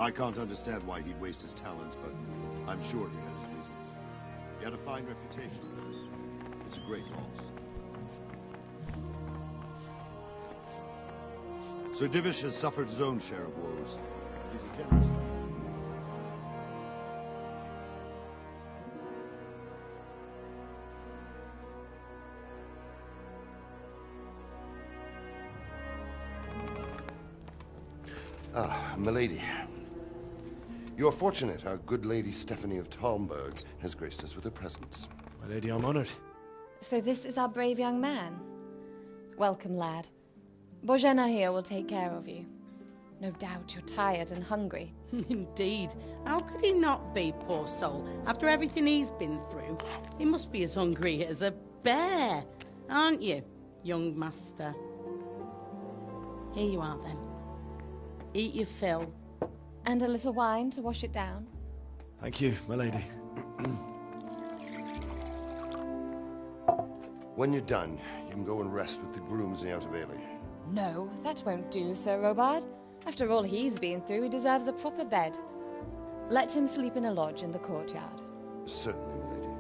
I can't understand why he'd waste his talents, but I'm sure he had his reasons. He had a fine reputation. It's a great loss. Sir Divish has suffered his own share of woes. He's a generous man. Ah, milady. You're fortunate our good lady Stephanie of Talmberg has graced us with her presence. My lady, I'm honored. So this is our brave young man. Welcome, lad. Bozhena here will take care of you. No doubt you're tired and hungry. Indeed. How could he not be, poor soul? After everything he's been through, he must be as hungry as a bear, aren't you, young master? Here you are, then. Eat your fill. And a little wine to wash it down. Thank you, my lady. When you're done, you can go and rest with the grooms in the Outer Bailey. No, that won't do, Sir Robard. After all he's been through, he deserves a proper bed. Let him sleep in a lodge in the courtyard. Certainly, milady.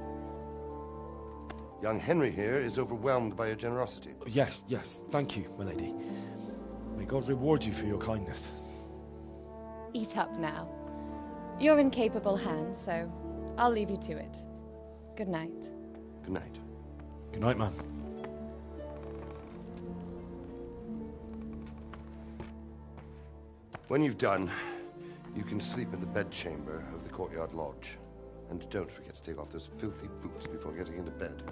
Young Henry here is overwhelmed by your generosity. Yes, thank you, my lady. May God reward you for your kindness. Eat up now. You're in capable hands, so I'll leave you to it. Good night. Good night. Good night, man. When you've done, you can sleep in the bedchamber of the courtyard lodge. And don't forget to take off those filthy boots before getting into bed.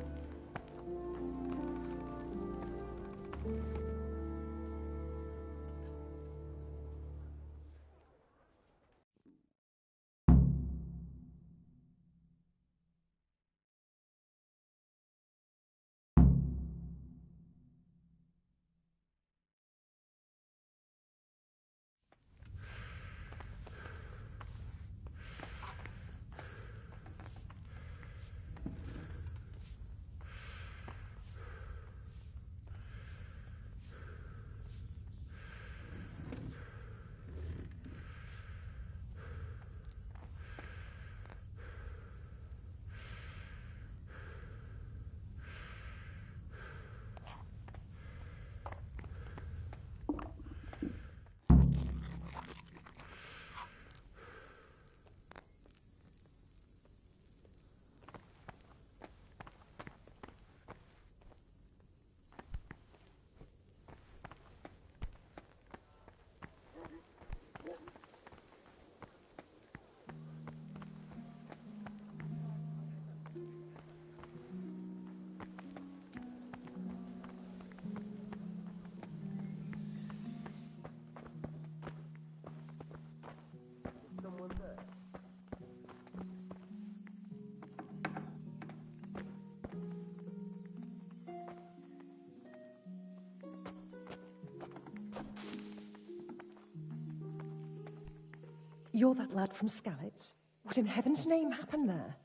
You're that lad from Skalitz? What in heaven's name happened there?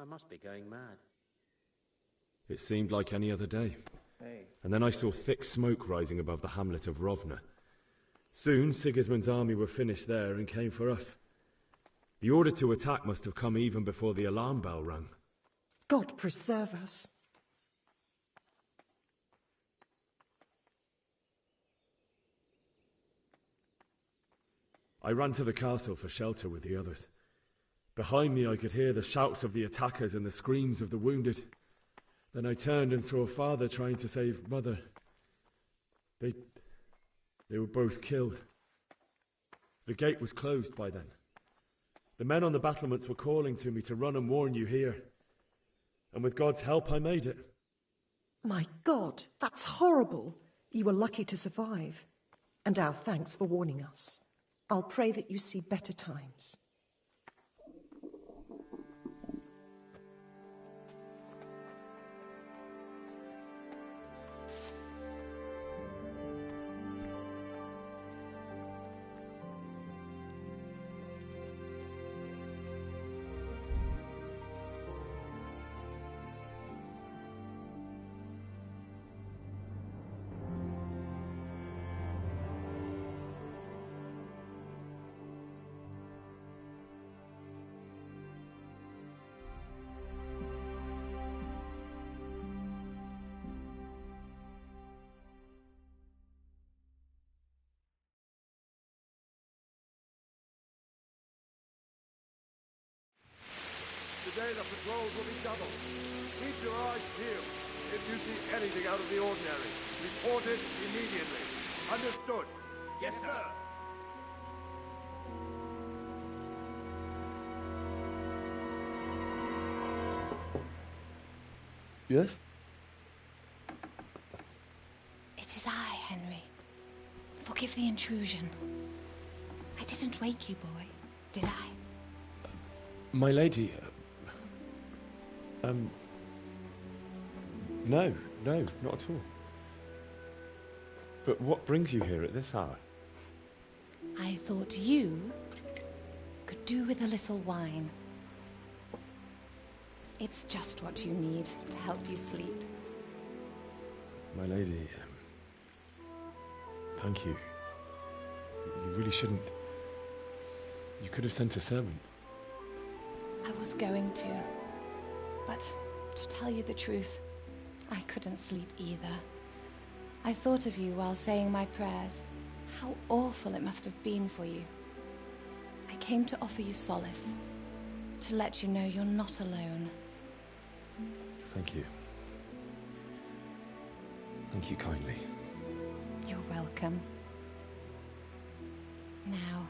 I must be going mad. It seemed like any other day. And then I saw thick smoke rising above the hamlet of Rovna. Soon Sigismund's army were finished there and came for us. The order to attack must have come even before the alarm bell rang. God preserve us. I ran to the castle for shelter with the others. Behind me I could hear the shouts of the attackers and the screams of the wounded. Then I turned and saw Father trying to save Mother. They were both killed. The gate was closed by then. The men on the battlements were calling to me to run and warn you here. And with God's help, I made it. My God, that's horrible. You were lucky to survive. And our thanks for warning us. I'll pray that you see better times. day the patrols will be doubled. Keep your eyes peeled. If you see anything out of the ordinary, report it immediately. Understood? Yes, sir. Yes? It is I, Henry. Forgive the intrusion. I didn't wake you, boy, did I? My lady... No, not at all. But what brings you here at this hour? I thought you could do with a little wine. It's just what you need to help you sleep. My lady, thank you. You really shouldn't... You could have sent a servant. I was going to, but to tell you the truth, I couldn't sleep either. I thought of you while saying my prayers. How awful it must have been for you. I came to offer you solace, to let you know you're not alone. Thank you. Thank you kindly. You're welcome. Now,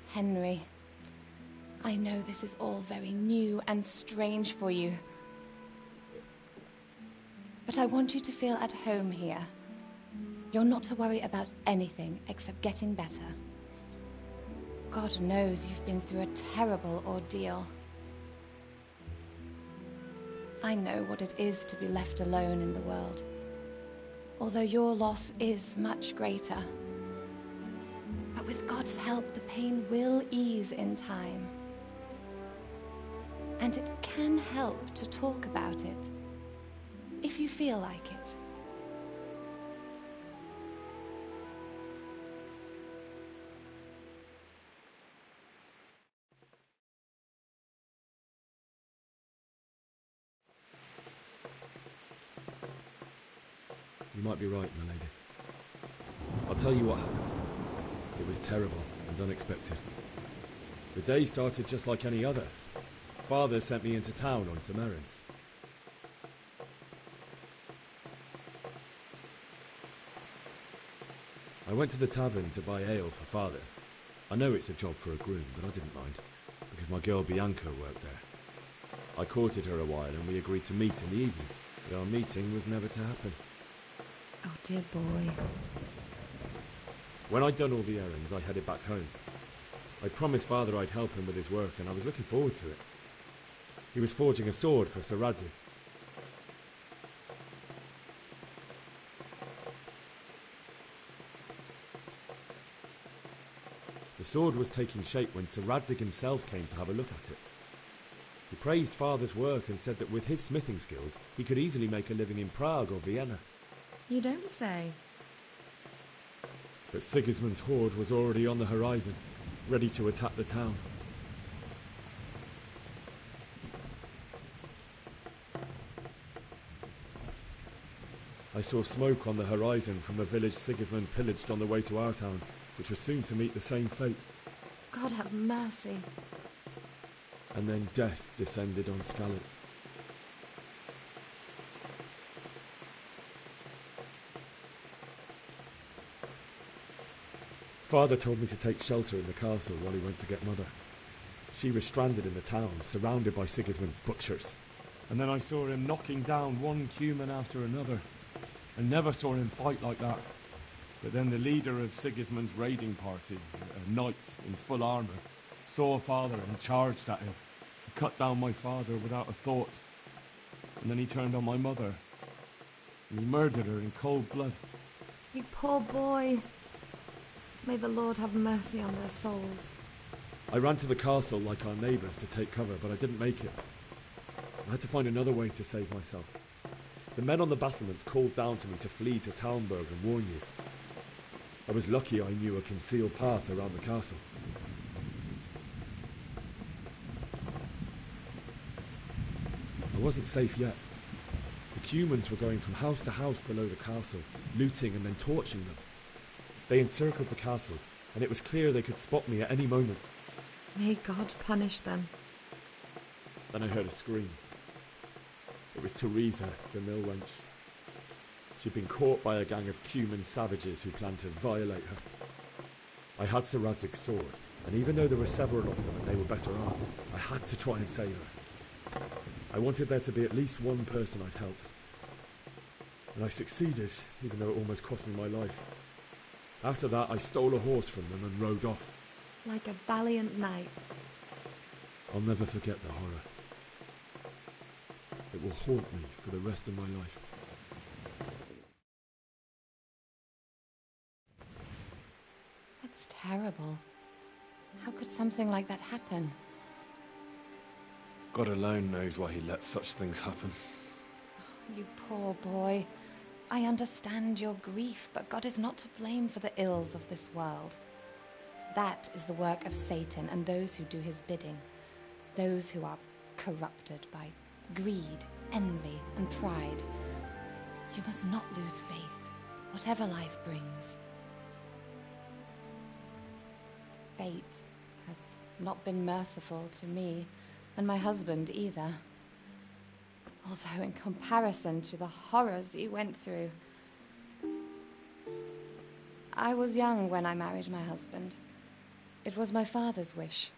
Henry, I know this is all very new and strange for you. But I want you to feel at home here. You're not to worry about anything except getting better. God knows you've been through a terrible ordeal. I know what it is to be left alone in the world, although your loss is much greater. But with God's help, the pain will ease in time. And it can help to talk about it, if you feel like it. You might be right, my lady. I'll tell you what happened. It was terrible and unexpected. The day started just like any other. Father sent me into town on some errands. I went to the tavern to buy ale for Father. I know it's a job for a groom, but I didn't mind, because my girl Bianca worked there. I courted her a while and we agreed to meet in the evening, but our meeting was never to happen. Oh, dear boy. When I'd done all the errands, I headed back home. I promised Father I'd help him with his work, and I was looking forward to it. He was forging a sword for Sir Radzig. The sword was taking shape when Sir Radzig himself came to have a look at it. He praised Father's work and said that with his smithing skills, he could easily make a living in Prague or Vienna. You don't say. But Sigismund's horde was already on the horizon, ready to attack the town. I saw smoke on the horizon from a village Sigismund pillaged on the way to our town, which was soon to meet the same fate. God have mercy. And then death descended on Skalitz. Father told me to take shelter in the castle while he went to get Mother. She was stranded in the town, surrounded by Sigismund's butchers. And then I saw him knocking down one Cuman after another. I never saw him fight like that. But then the leader of Sigismund's raiding party, a knight in full armour, saw Father and charged at him. He cut down my father without a thought. And then he turned on my mother. And he murdered her in cold blood. You poor boy. May the Lord have mercy on their souls. I ran to the castle like our neighbours to take cover, but I didn't make it. I had to find another way to save myself. The men on the battlements called down to me to flee to Talmberg and warn you. I was lucky I knew a concealed path around the castle. I wasn't safe yet. The Cumans were going from house to house below the castle, looting and then torching them. They encircled the castle, and it was clear they could spot me at any moment. May God punish them. Then I heard a scream. It was Teresa, the mill wench. She'd been caught by a gang of Cuman savages who planned to violate her. I had Sir Radzig's sword, and even though there were several of them and they were better armed, I had to try and save her. I wanted there to be at least one person I'd helped. And I succeeded, even though it almost cost me my life. After that, I stole a horse from them and rode off. Like a valiant knight. I'll never forget the horror. It will haunt me for the rest of my life. That's terrible. How could something like that happen? God alone knows why he lets such things happen. You poor boy. I understand your grief, but God is not to blame for the ills of this world. That is the work of Satan and those who do his bidding. Those who are corrupted by greed, envy, and pride. You must not lose faith, whatever life brings. Fate has not been merciful to me, and my husband either. Although in comparison to the horrors you went through. I was young when I married my husband. It was my father's wish.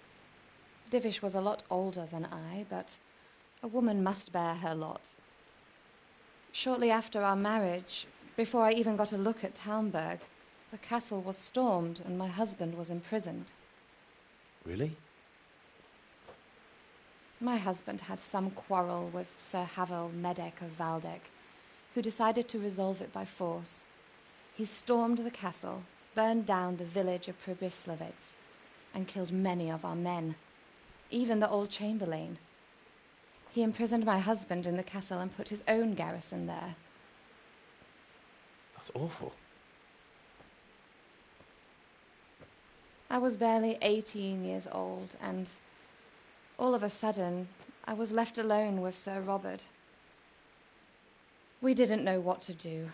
Divish was a lot older than I, but a woman must bear her lot. Shortly after our marriage, before I even got a look at Talmberg, the castle was stormed and my husband was imprisoned. Really? My husband had some quarrel with Sir Havel Medek of Valdek, who decided to resolve it by force. He stormed the castle, burned down the village of Pribyslavitz, and killed many of our men, even the old chamberlain. He imprisoned my husband in the castle and put his own garrison there. That's awful. I was barely 18 years old, and all of a sudden, I was left alone with Sir Robert. We didn't know what to do.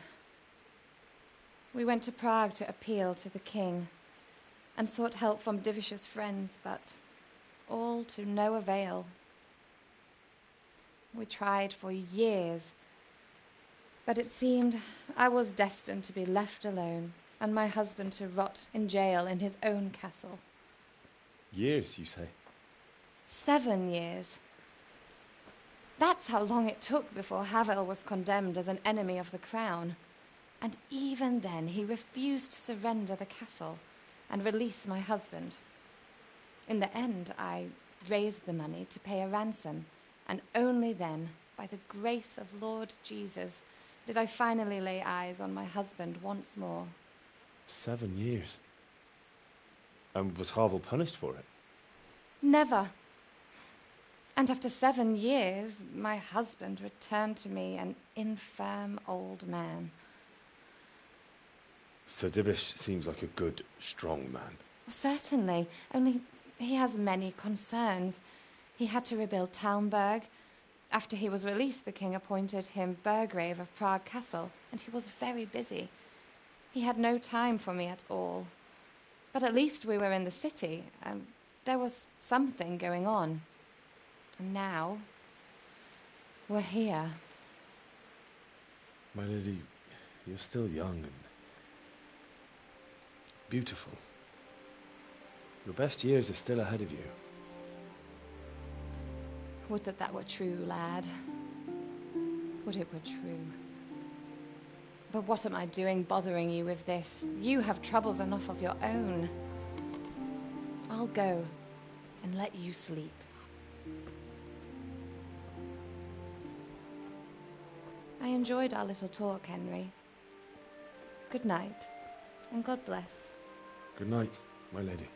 We went to Prague to appeal to the king and sought help from Divish's friends, but all to no avail. We tried for years, but it seemed I was destined to be left alone and my husband to rot in jail in his own castle. Years, you say? 7 years. That's how long it took before Havel was condemned as an enemy of the crown. And even then, he refused to surrender the castle and release my husband. In the end, I raised the money to pay a ransom, and only then, by the grace of Lord Jesus, did I finally lay eyes on my husband once more. 7 years? And was Havel punished for it? Never. And after 7 years, my husband returned to me an infirm old man. Sir Divish seems like a good, strong man. Certainly, only he has many concerns. He had to rebuild Talmberg. After he was released, the king appointed him Burgrave of Prague Castle, and he was very busy. He had no time for me at all. But at least we were in the city, and there was something going on. And now, we're here. My lady, you're still young and beautiful. Your best years are still ahead of you. Would that that were true, lad. Would it were true. But what am I doing bothering you with this? You have troubles enough of your own. I'll go and let you sleep. I enjoyed our little talk, Henry. Good night, and God bless. Good night, my lady.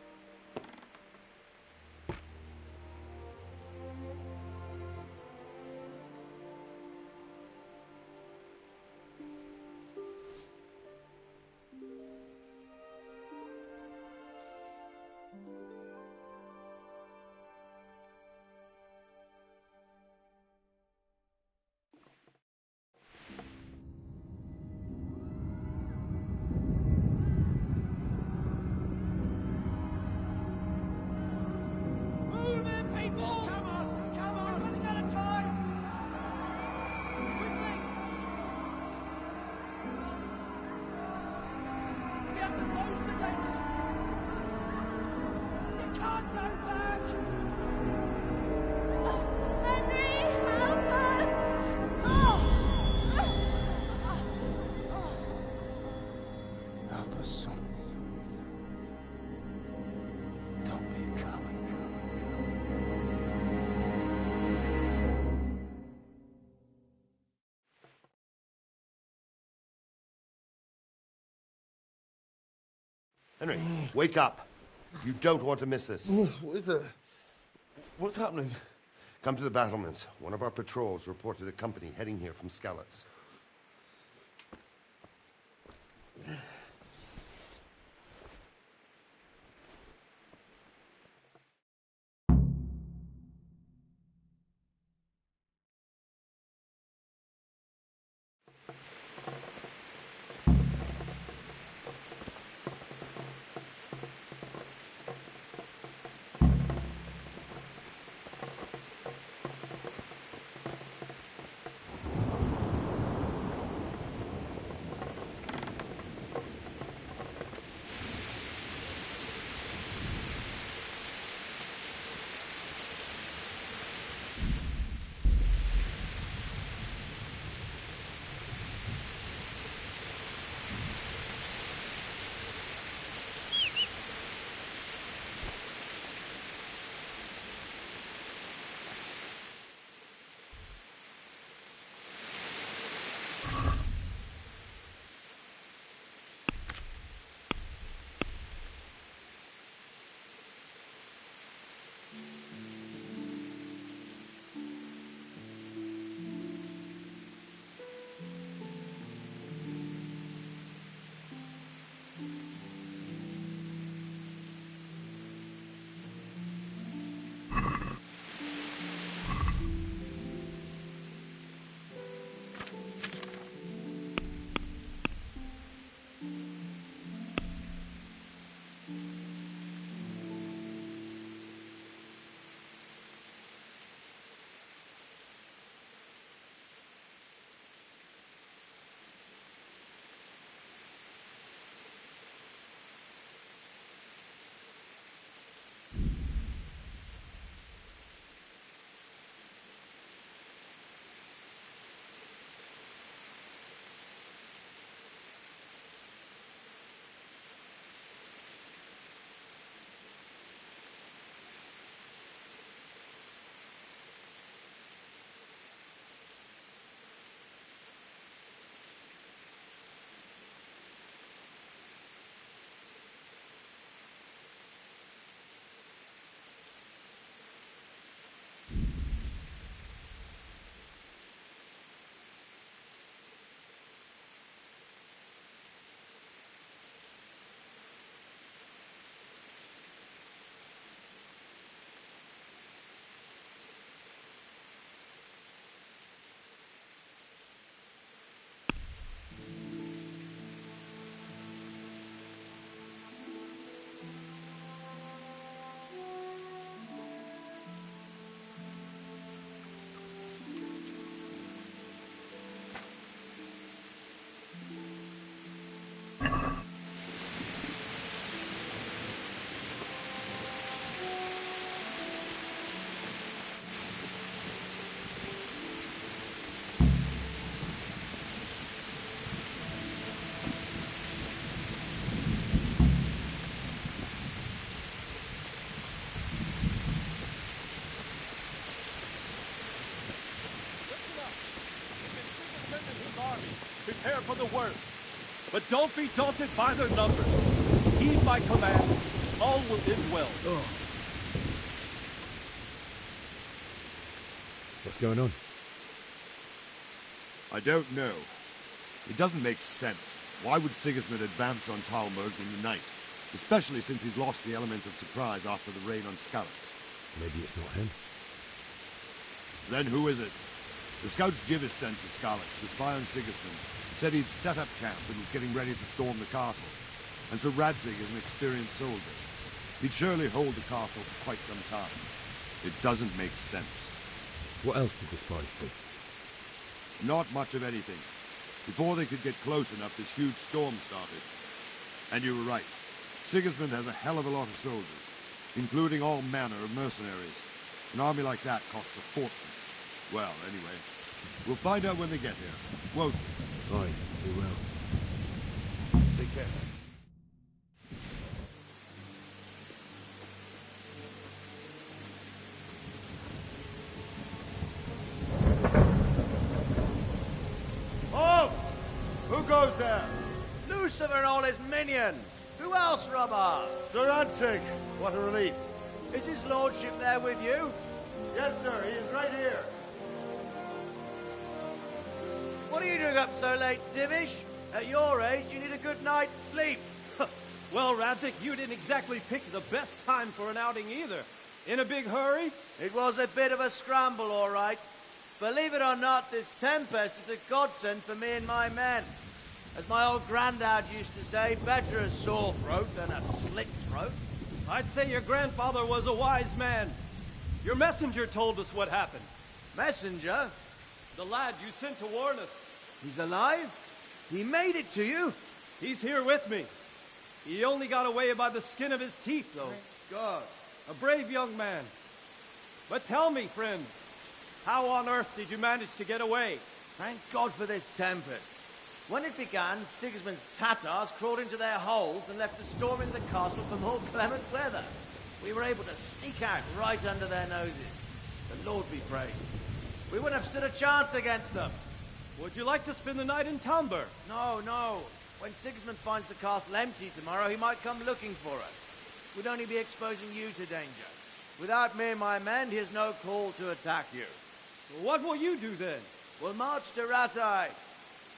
Henry, wake up. You don't want to miss this. What is it? What's happening? Come to the battlements. One of our patrols reported a company heading here from Skalitz. Prepare for the worst, but don't be daunted by their numbers. Heed my command. All will end well. What's going on? I don't know. It doesn't make sense. Why would Sigismund advance on Talmberg in the night? Especially since he's lost the element of surprise after the raid on Skalitz. Maybe it's not him. Then who is it? The scouts Jivis sent to Skalitz to spy on Sigismund said he'd set up camp and was getting ready to storm the castle. And so Radzig is an experienced soldier. He'd surely hold the castle for quite some time. It doesn't make sense. What else did the spies see? Not much of anything. Before they could get close enough, this huge storm started. And you were right. Sigismund has a hell of a lot of soldiers, including all manner of mercenaries. An army like that costs a fortune. Well, anyway, we'll find out when they get here, won't we? Fine, do well. Take care. Halt! Who goes there? Lucifer and all his minions! Who Who else, Robber? Sir Ansig, what a relief. Is his lordship there with you? Yes, sir, he is right here. What are you doing up so late, Divish? At your age, you need a good night's sleep. Well, Radzik, you didn't exactly pick the best time for an outing either. In a big hurry? It was a bit of a scramble, all right. Believe it or not, this tempest is a godsend for me and my men. As my old granddad used to say, better a sore throat than a slit throat. I'd say your grandfather was a wise man. Your messenger told us what happened. Messenger? The lad you sent to warn us. He's alive? He made it to you? He's here with me. He only got away by the skin of his teeth, though. Thank God. A brave young man. But tell me, friend, how on earth did you manage to get away? Thank God for this tempest. When it began, Sigismund's Tatars crawled into their holes and left the storm in the castle for more clement weather. We were able to sneak out right under their noses. The Lord be praised. We wouldn't have stood a chance against them. Would you like to spend the night in Talmberg? No, no. When Sigismund finds the castle empty tomorrow, he might come looking for us. We'd only be exposing you to danger. Without me and my men, he has no call to attack you. Well, what will you do then? We'll march to Ratai.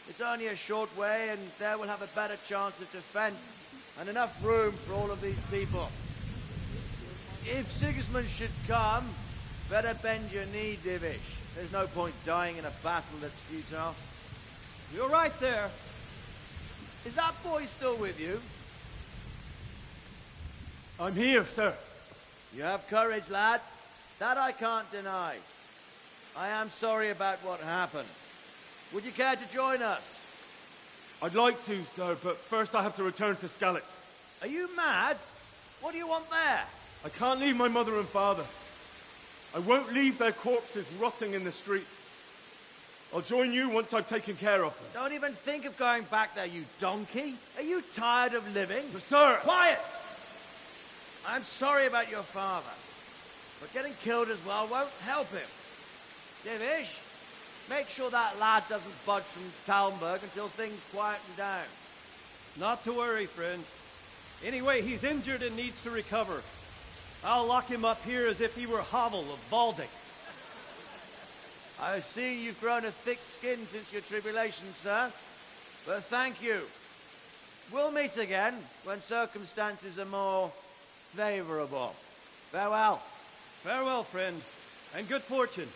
It's only a short way, and there we'll have a better chance of defense, and enough room for all of these people. If Sigismund should come, better bend your knee, Divish. There's no point dying in a battle that's futile. You're right there. Is that boy still with you? I'm here, sir. You have courage, lad. That I can't deny. I am sorry about what happened. Would you care to join us? I'd like to, sir, but first I have to return to Skalitz. Are you mad? What do you want there? I can't leave my mother and father. I won't leave their corpses rotting in the street. I'll join you once I've taken care of them. Don't even think of going back there, you donkey. Are you tired of living? But, sir! Quiet! I'm sorry about your father, but getting killed as well won't help him. Divish, make sure that lad doesn't budge from Talmberg until things quieten down. Not to worry, friend. Anyway, he's injured and needs to recover. I'll lock him up here as if he were Havel of Baldic. I see you've grown a thick skin since your tribulation, sir. But thank you. We'll meet again when circumstances are more favorable. Farewell. Farewell, friend, and good fortune.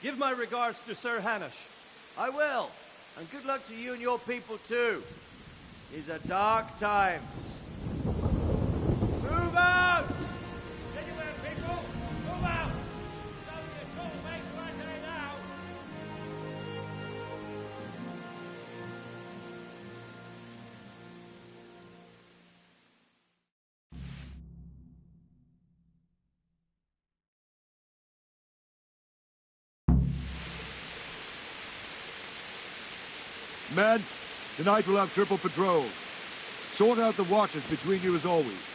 Give my regards to Sir Hanush. I will. And good luck to you and your people, too. These are dark times. Move out! Anywhere, people! Move out! Don't be a troublemaker right there now! Men, tonight we'll have triple patrols. Sort out the watches between you as always.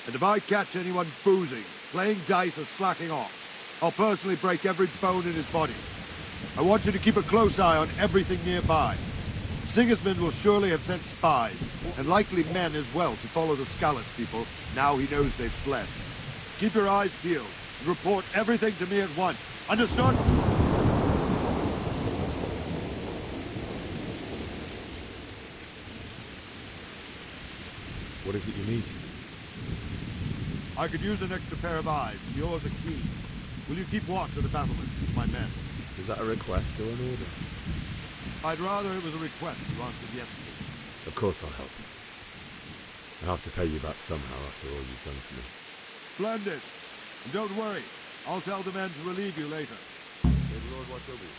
And if I catch anyone boozing, playing dice or slacking off, I'll personally break every bone in his body. I want you to keep a close eye on everything nearby. Sigismund will surely have sent spies, and likely men as well, to follow the Skalitz people, now he knows they've fled. Keep your eyes peeled, and report everything to me at once. Understood? What is it you need? I could use an extra pair of eyes, and yours are keen. Will you keep watch of the battlements with my men? Is that a request or an order? I'd rather it was a request you answered yes to. Of course I'll help. I have to pay you back somehow after all you've done for me. Splendid. And don't worry, I'll tell the men to relieve you later. May the Lord watch over you.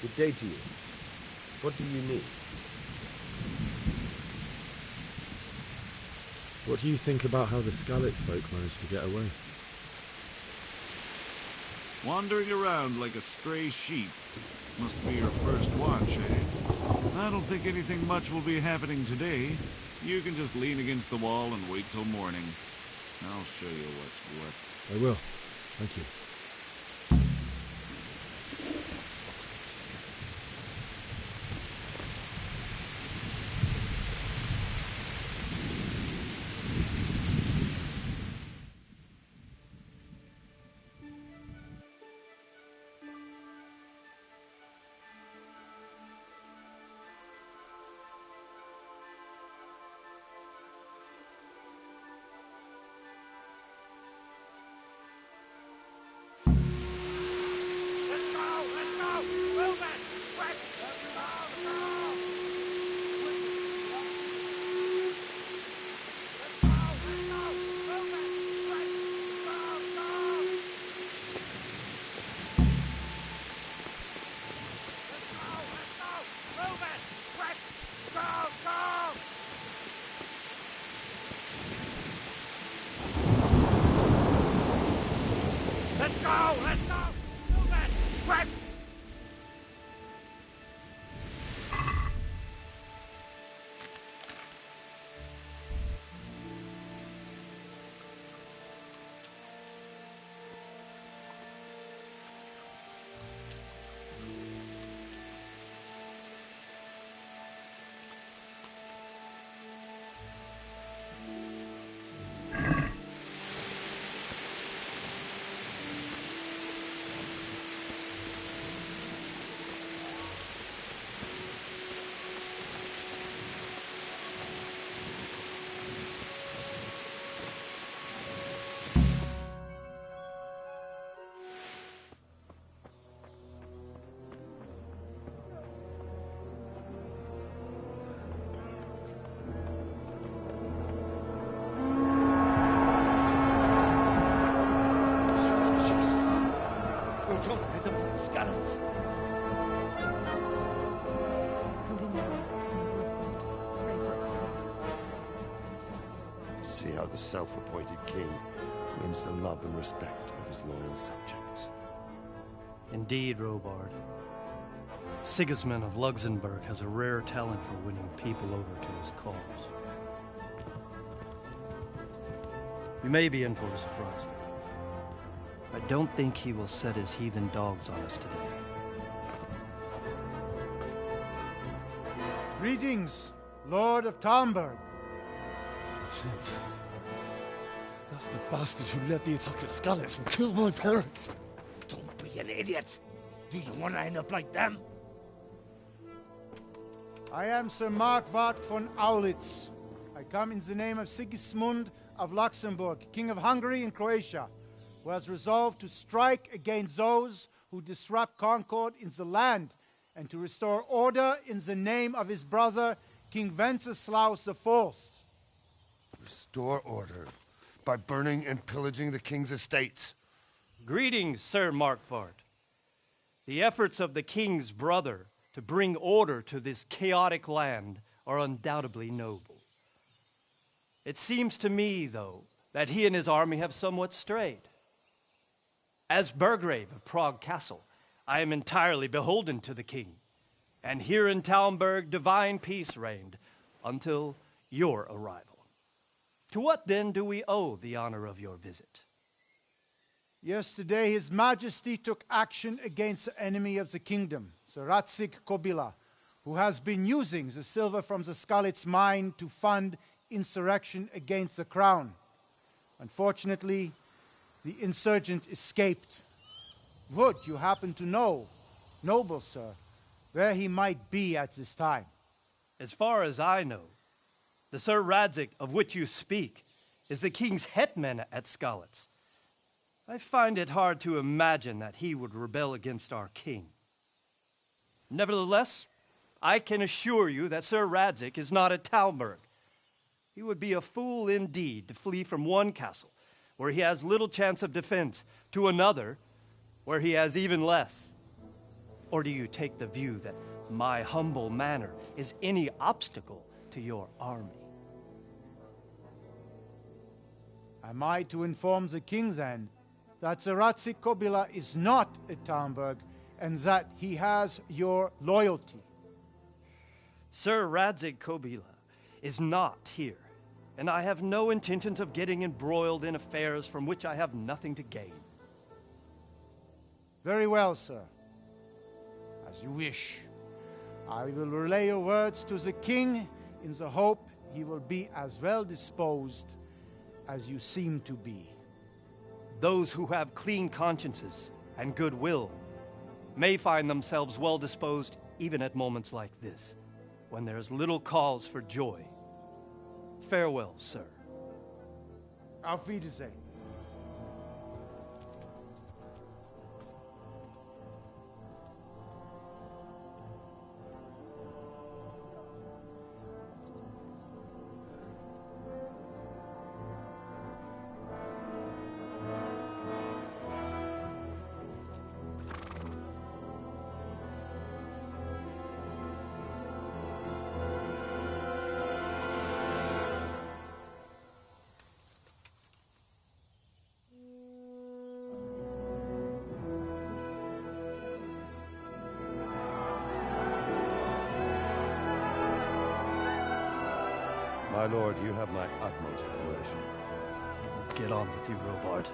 Good day to you. What do you need? What do you think about how the Skalitz folk managed to get away? Wandering around like a stray sheep. Must be your first watch, eh? I don't think anything much will be happening today. You can just lean against the wall and wait till morning. I'll show you what's what. I will. Thank you. See how the self-appointed king wins the love and respect of his loyal subjects. Indeed, Robard. Sigismund of Luxembourg has a rare talent for winning people over to his cause. You may be in for a surprise, though. I don't think he will set his heathen dogs on us today. Greetings, Lord of Talmberg. Shit. That's the bastard who led the attack at Skalitz and killed my parents. Don't be an idiot. Do you want to end up like them? I am Sir Markvart von Aulitz. I come in the name of Sigismund of Luxembourg, King of Hungary and Croatia, who has resolved to strike against those who disrupt concord in the land and to restore order in the name of his brother, King Wenceslaus IV. Restore order by burning and pillaging the king's estates. Greetings, Sir Markvart. The efforts of the king's brother to bring order to this chaotic land are undoubtedly noble. It seems to me, though, that he and his army have somewhat strayed. As Burgrave of Prague Castle, I am entirely beholden to the king, and here in Talmberg divine peace reigned until your arrival. To what then do we owe the honor of your visit? Yesterday, His Majesty took action against the enemy of the kingdom, Sir Radzik Kobila, who has been using the silver from the Skalitz mine to fund insurrection against the crown. Unfortunately, the insurgent escaped. Would you happen to know, noble sir, where he might be at this time? As far as I know, the Sir Radzik of which you speak is the king's hetman at Skalitz. I find it hard to imagine that he would rebel against our king. Nevertheless, I can assure you that Sir Radzik is not at Talmberg. He would be a fool indeed to flee from one castle, where he has little chance of defense, to another, where he has even less. Or do you take the view that my humble manner is any obstacle to your army? Am I to inform the king, then, that the Ratzik Kobila is not at Talmberg, and that he has your loyalty? Sir Radzig Kobila is not here, and I have no intentions of getting embroiled in affairs from which I have nothing to gain. Very well, sir. As you wish. I will relay your words to the king in the hope he will be as well disposed as you seem to be. Those who have clean consciences and goodwill may find themselves well disposed even at moments like this, when there is little cause for joy. Farewell, sir. Auf Wiedersehen. My lord, you have my utmost admiration. Get on with you, Robard.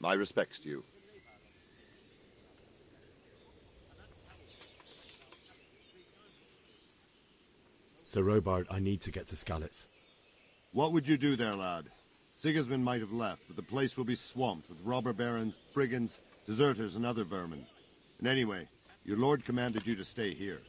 My respects to you. Sir Robard, I need to get to Skalitz. What would you do there, lad? Sigismund might have left, but the place will be swamped with robber barons, brigands, deserters, and other vermin. And anyway, your lord commanded you to stay here.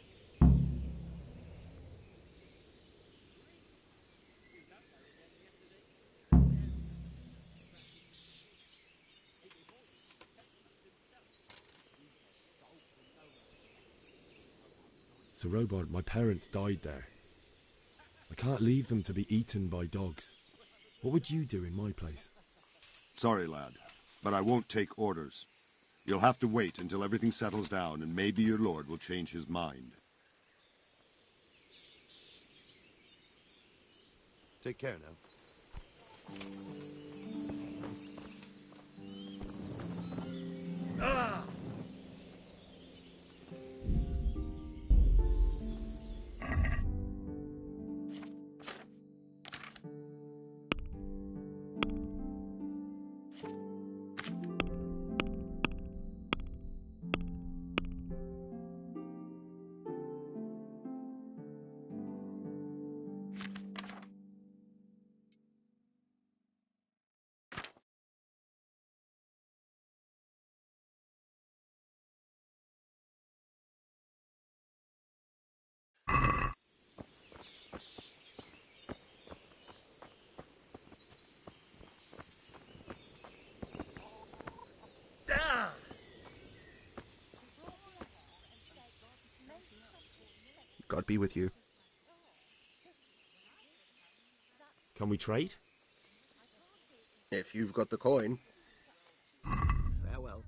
Sir Robard, my parents died there. I can't leave them to be eaten by dogs. What would you do in my place? Sorry, lad, but I won't take orders. You'll have to wait until everything settles down, and maybe your lord will change his mind. Take care now. Ah! God be with you. Can we trade? If you've got the coin. Farewell.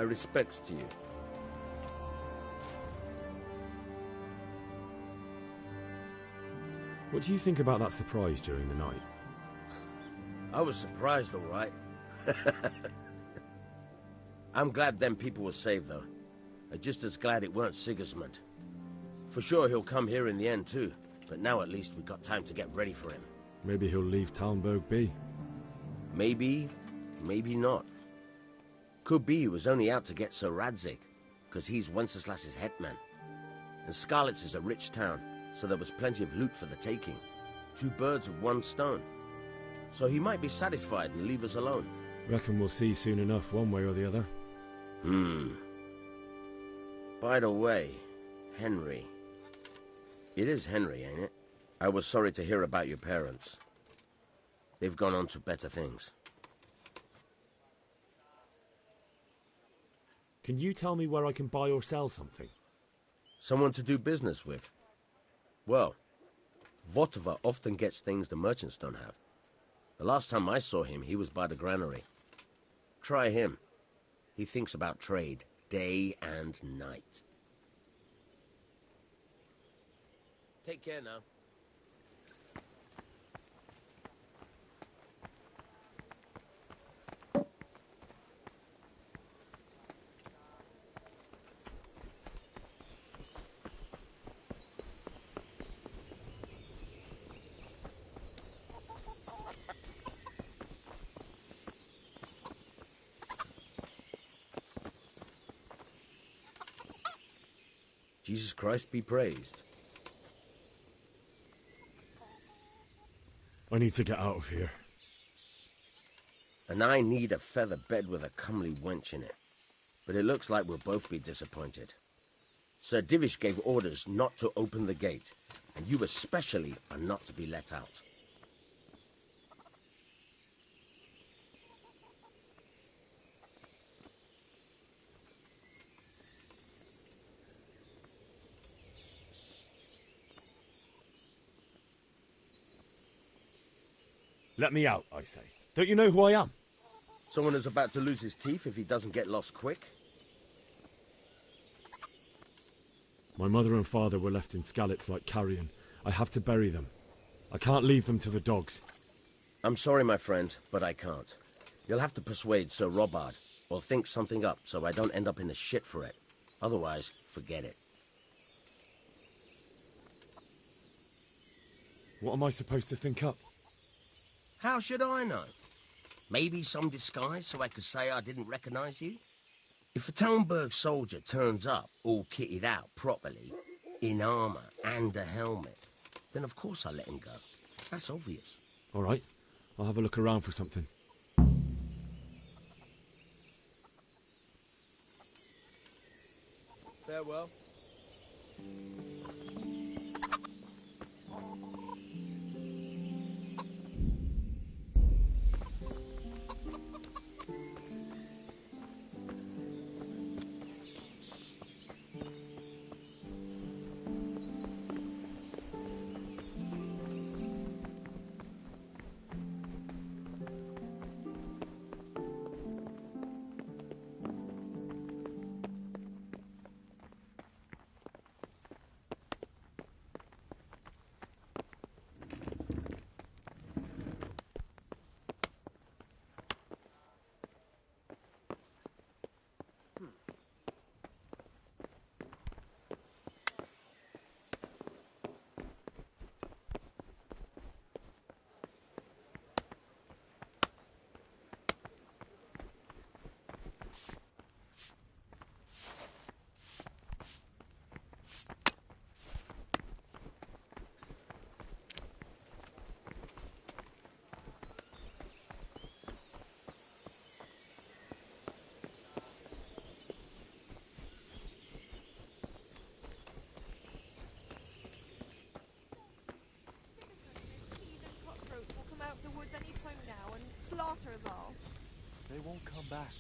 My respects to you. What do you think about that surprise during the night? I was surprised, all right. I'm glad them people were saved, though. I'm just as glad it weren't Sigismund. For sure he'll come here in the end, too. But now at least we've got time to get ready for him. Maybe he'll leave Talmberg be. Maybe, maybe not. Could be he was only out to get Sir Radzig, because he's Wenceslas's hetman. And Skalitz is a rich town, so there was plenty of loot for the taking. 2 birds with 1 stone. So he might be satisfied and leave us alone. Reckon we'll see soon enough, one way or the other. By the way, Henry. It is Henry, ain't it? I was sorry to hear about your parents. They've gone on to better things. Can you tell me where I can buy or sell something? Someone to do business with? Well, Votova often gets things the merchants don't have. The last time I saw him, he was by the granary. Try him. He thinks about trade, day and night. Take care now. Jesus Christ be praised. I need to get out of here. And I need a feather bed with a comely wench in it. But it looks like we'll both be disappointed. Sir Divish gave orders not to open the gate, and you especially are not to be let out. Let me out, I say. Don't you know who I am? Someone who's about to lose his teeth if he doesn't get lost quick? My mother and father were left in Skalitz like carrion. I have to bury them. I can't leave them to the dogs. I'm sorry, my friend, but I can't. You'll have to persuade Sir Robard, or think something up so I don't end up in the shit for it. Otherwise, forget it. What am I supposed to think up? How should I know? Maybe some disguise so I could say I didn't recognize you? If a Talmberg soldier turns up all kitted out properly, in armor and a helmet, then of course I let him go. That's obvious. All right, I'll have a look around for something. Farewell. Slaughter us all. They won't come back.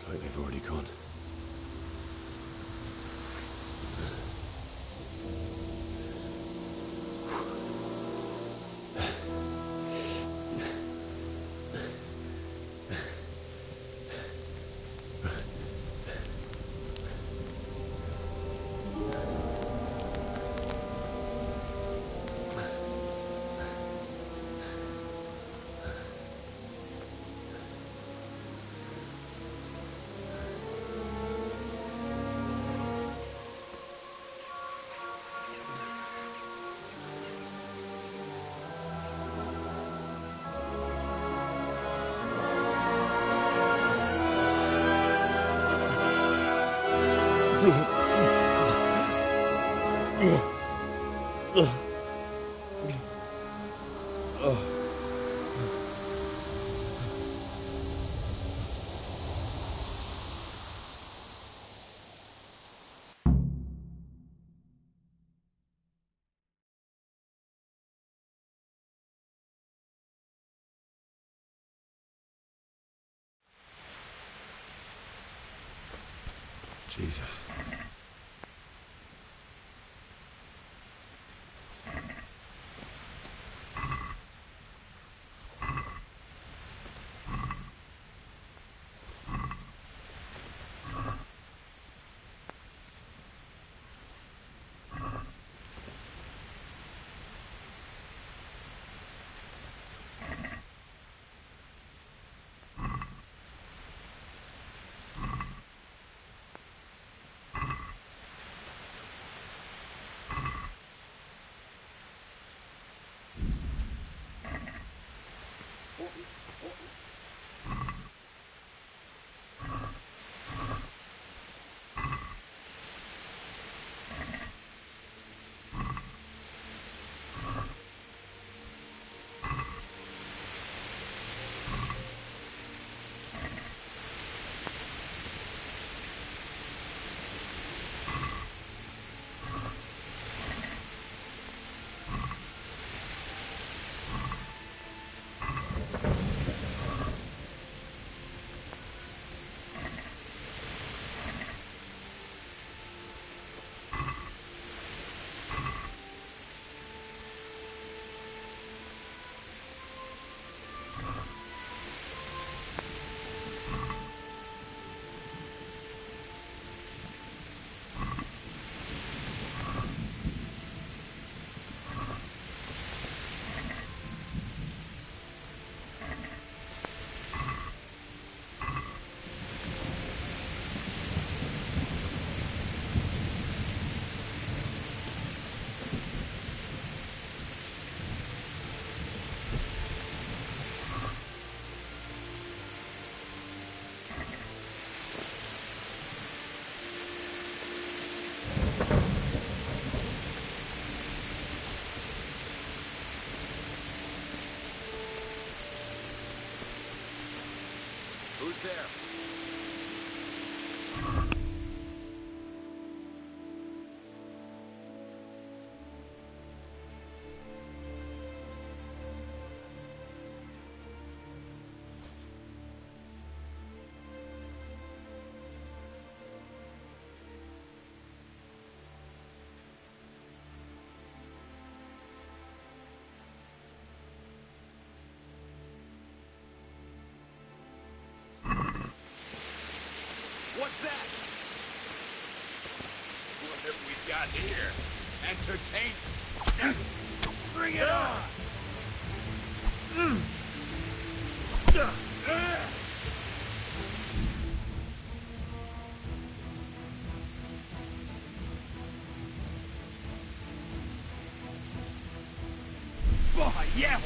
like they've already gone. Jesus. Who's there? What's that? What have we got here? Entertainment. Bring it on! Oh, yeah!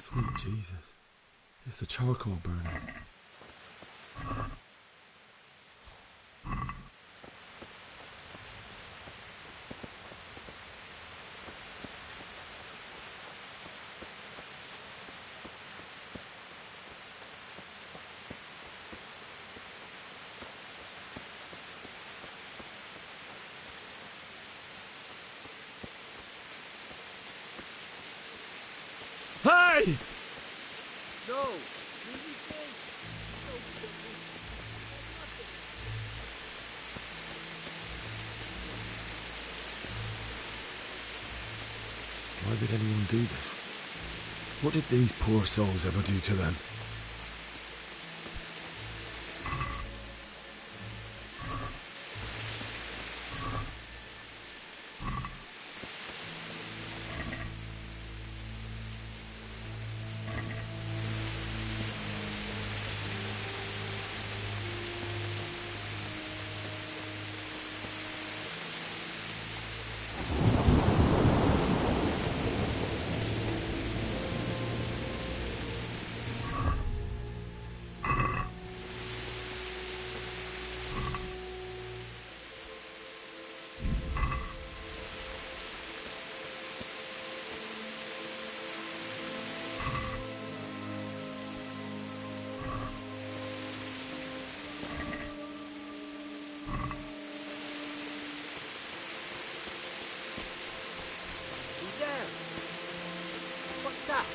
Sweet Jesus. It's the charcoal burning. Hey! No! Why did anyone do this? What did these poor souls ever do to them? Who's there? What's that?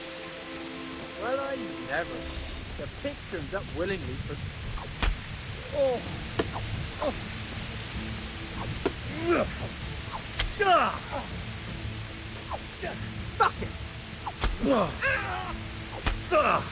Well, I never. The pig turns up willingly for... Oh! Oh! Ugh. Ugh. Fuck it! Ugh. Ugh.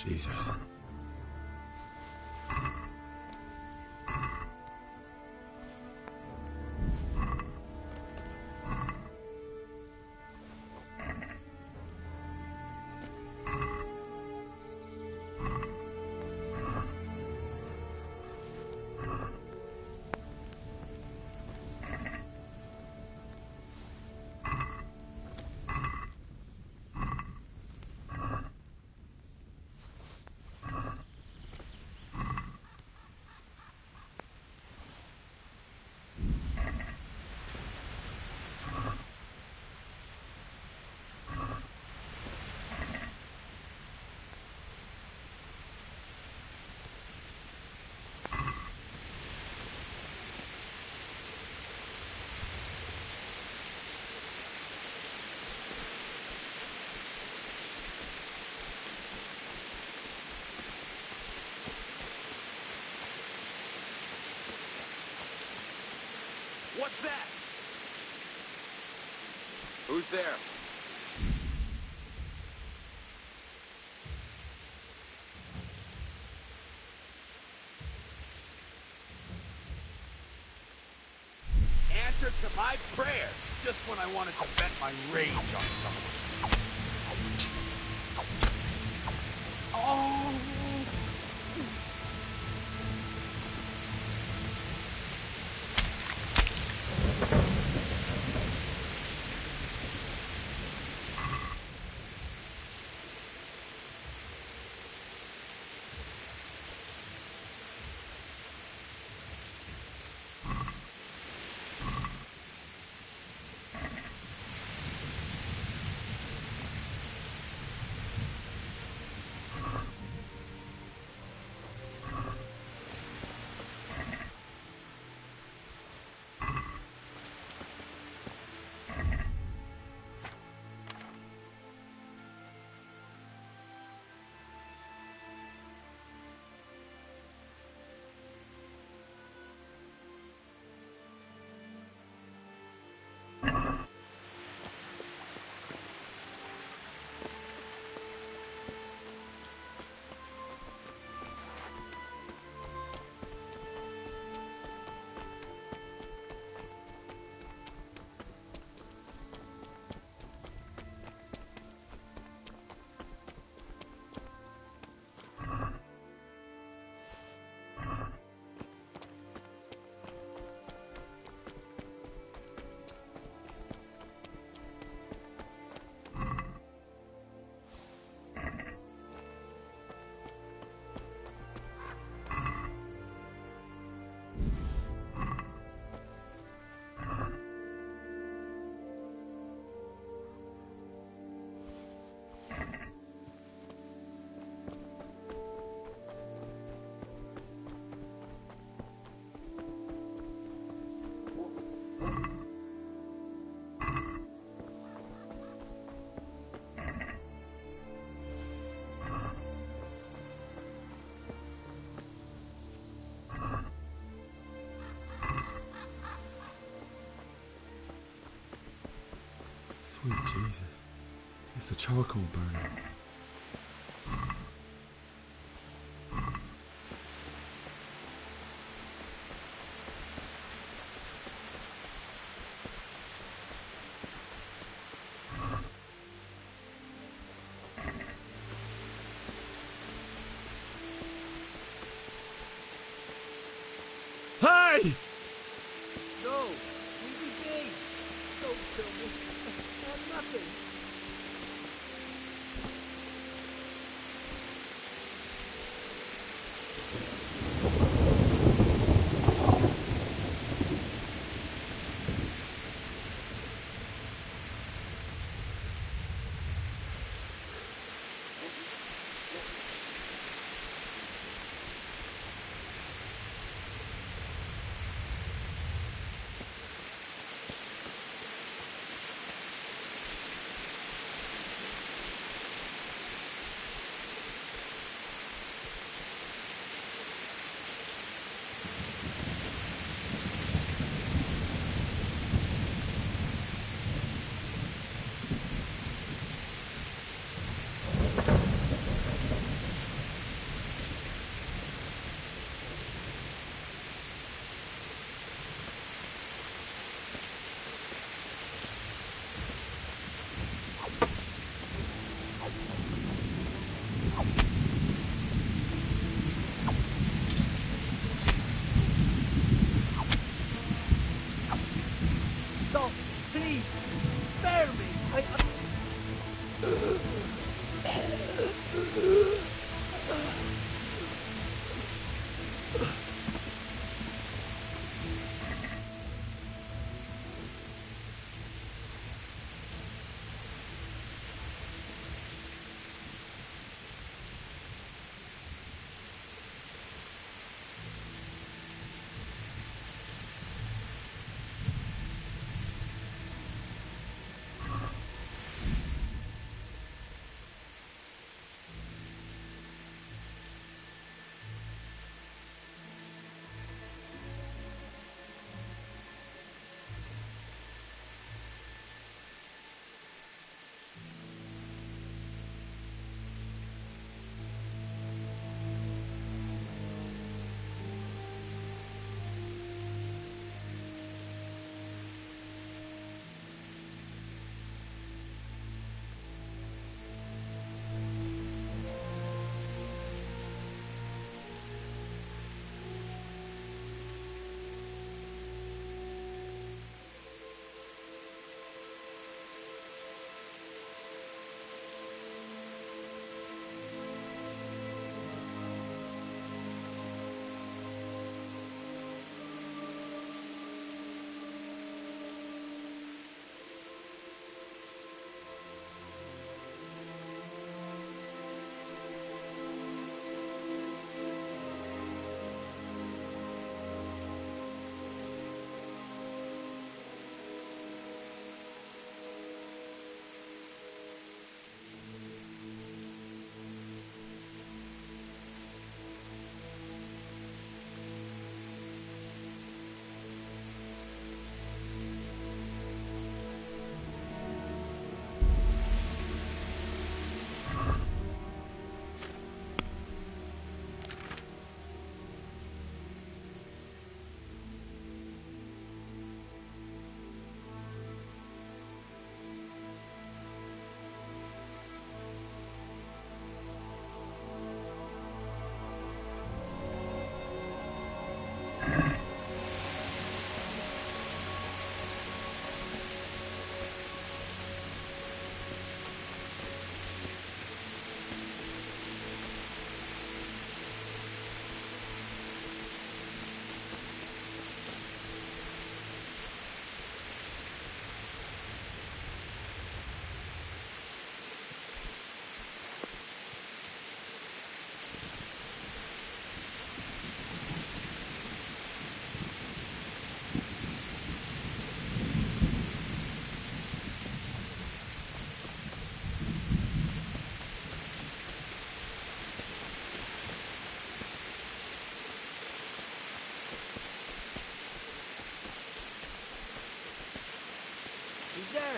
Jesus. What's that? Who's there? Answer to my prayers, just when I wanted to vent my rage on someone. Oh! Sweet Jesus. It's the charcoal burner. Hey! No! Leave me be! Don't kill me. I'm nothing.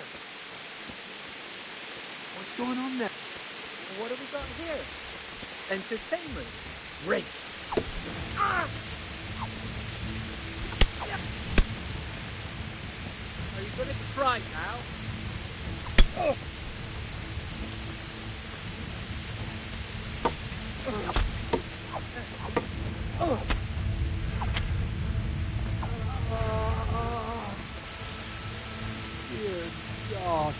here? What's going on there? What have we got here? Entertainment. Great. Ah! Are you gonna try now? Oh. Oh. Dear God.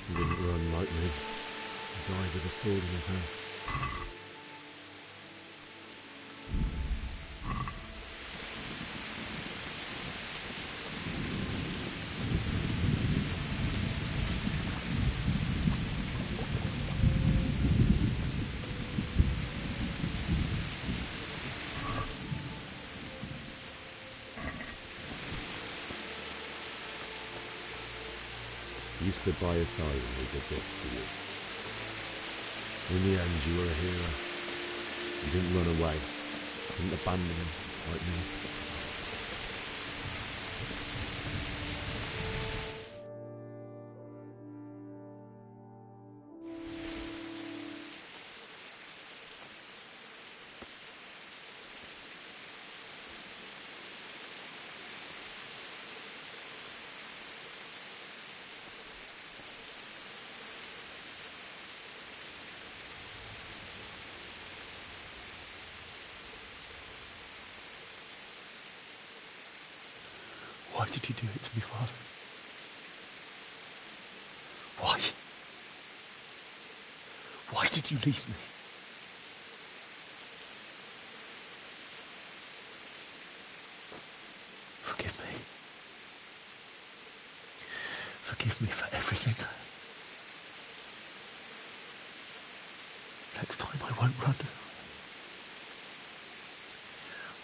He didn't run like me. He died with a sword in his hand. You stood by his side when he did this to you. In the end, you were a hero. You didn't run away. You didn't abandon him like me. Why did you do it to me, Father? Why? Why did you leave me? Forgive me. Forgive me for everything. Next time I won't run.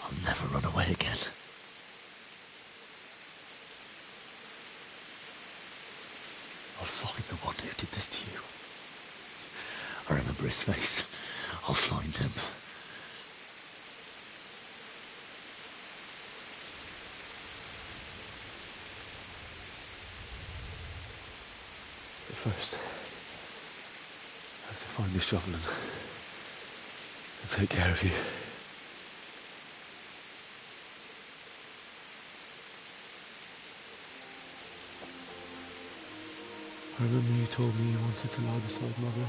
I'll never run away again. I'll find the one who did this to you. I remember his face. I'll find him. But first, I have to find this shovel and take care of you. I remember you told me you wanted to lie beside Mother.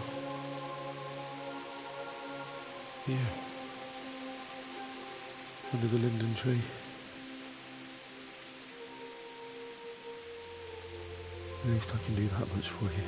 Here. Under the linden tree. At least I can do that much for you.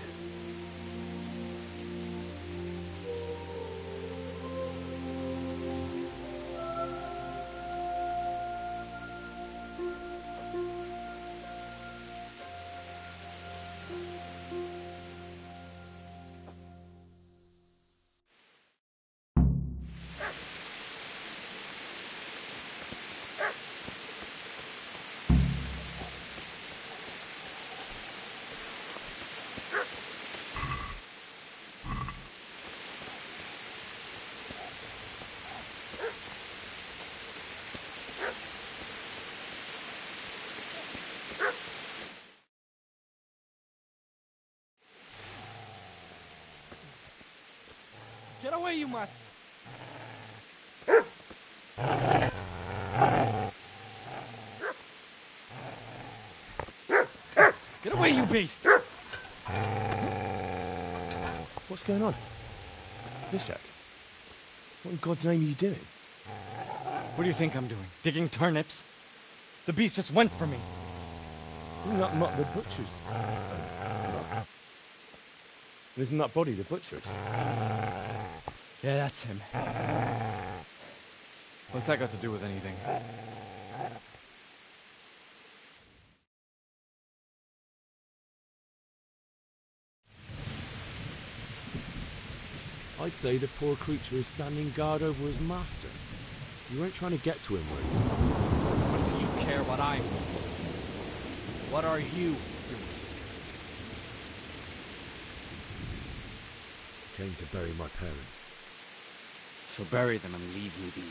Get away, you mutt! Get away, you beast! What's going on? Bishak, what in God's name are you doing? What do you think I'm doing? Digging turnips? The beast just went for me. Isn't that not the butcher's? Isn't that body the butcher's? Yeah, that's him. What's that got to do with anything? I'd say the poor creature is standing guard over his master. You weren't trying to get to him, were you? What do you care what I'm doing? What are you doing? Came to bury my parents. So bury them and leave me be.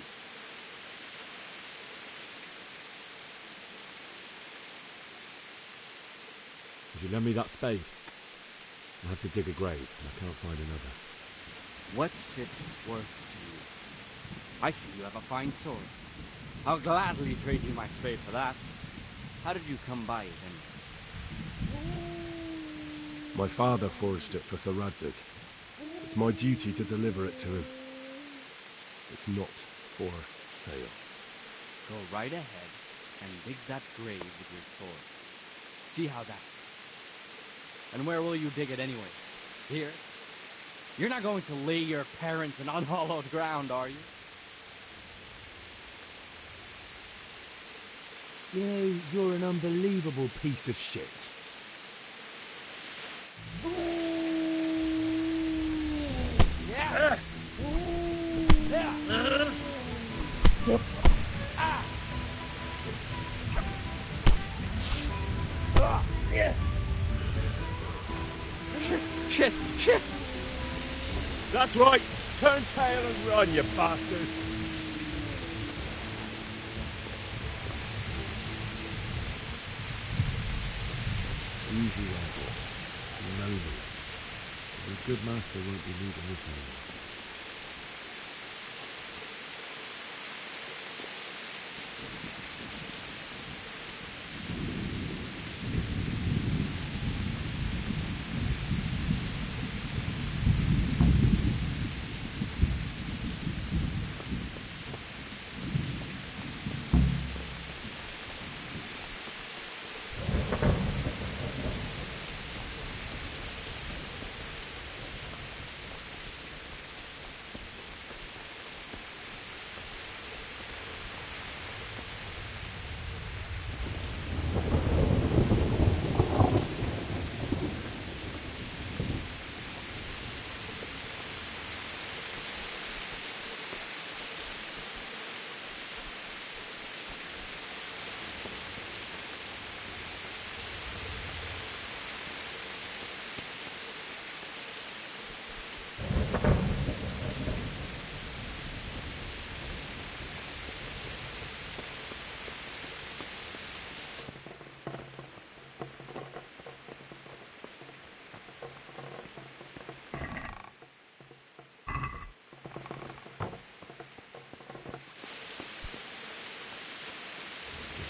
Would you lend me that spade? I have to dig a grave, and I can't find another. What's it worth to you? I see you have a fine sword. I'll gladly trade you my spade for that. How did you come by it, anyway? My father forged it for Sir Radzig. It's my duty to deliver it to him. It's not for sale. Go right ahead and dig that grave with your sword. See how that goes. And where will you dig it anyway? Here? You're not going to lay your parents in unhallowed ground, are you? You know, you're an unbelievable piece of shit. Yeah! Yeah! Shit! Shit! That's right! Turn tail and run, you bastard! Easy, Randall. You know me. Your good master won't be needing this anymore.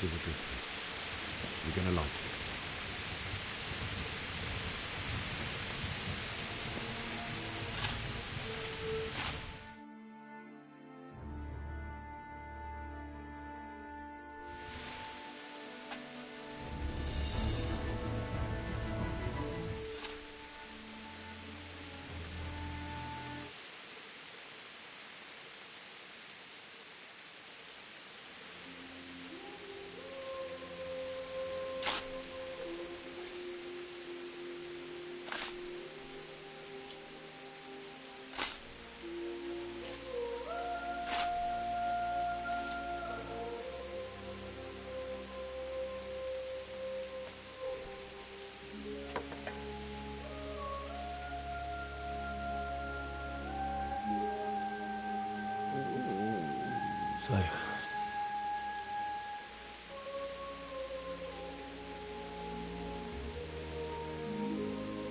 This is a good place. You're gonna like it. So,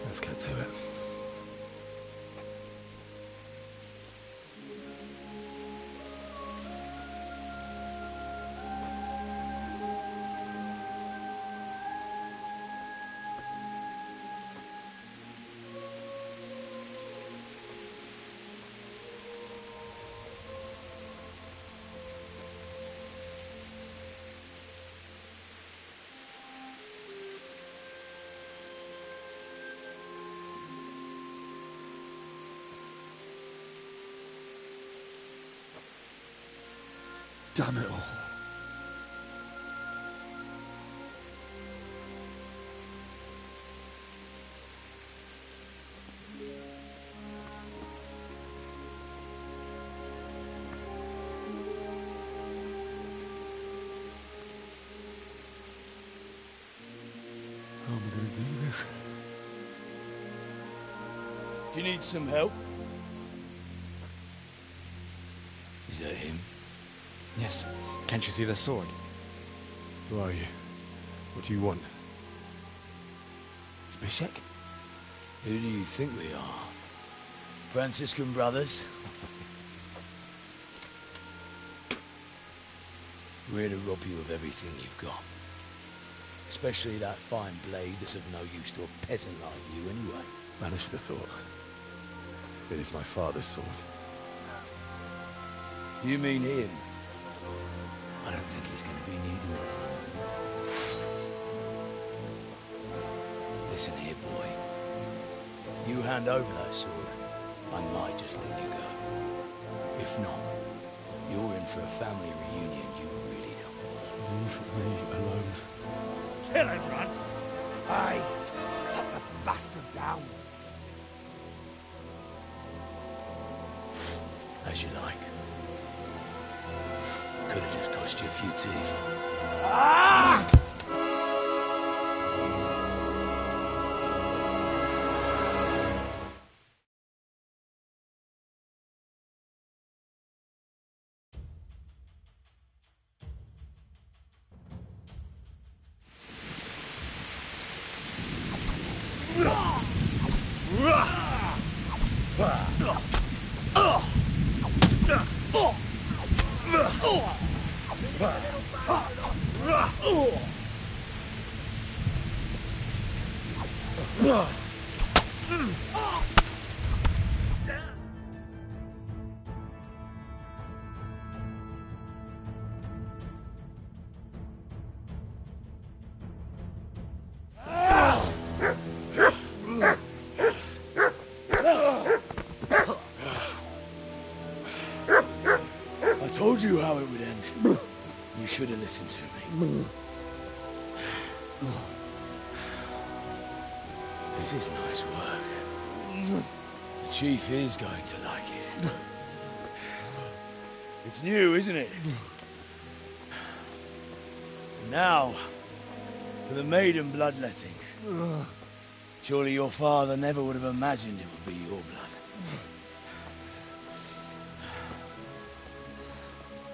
let's get to it. Damn it all. How am I going to do this? Do you need some help? Is that him? Yes. Can't you see the sword? Who are you? What do you want? Zbyszek? Who do you think we are? Franciscan brothers? We're here to rob you of everything you've got. Especially that fine blade that's of no use to a peasant like you anyway. Banish the thought. It is my father's sword. You mean him? I don't think he's going to be needing it. Listen here, boy. You hand over that sword, I might just let you go. If not, you're in for a family reunion you really don't want. Leave me alone. Kill him, Runt! Aye, cut the bastard down. As you like. Could have just cost you a few teeth. Ah! I told you how it would end. You should have listened to me. This is nice work. The chief is going to like it. It's new, isn't it? And now, for the maiden bloodletting. Surely your father never would have imagined it would be your blood.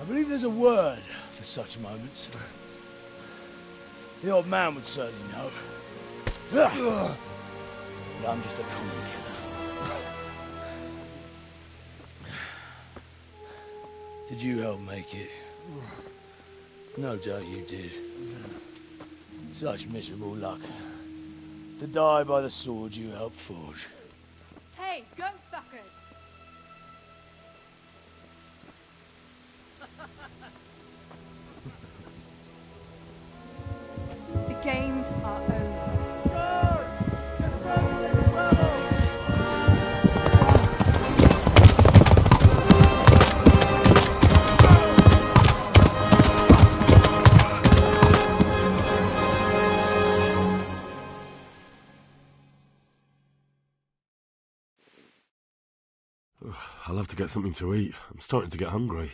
I believe there's a word for such moments. The old man would certainly know. But I'm just a common killer. Did you help make it? No doubt you did. Such miserable luck. To die by the sword you helped forge. Hey, go fuckers! The games are over. I'll have to get something to eat. I'm starting to get hungry.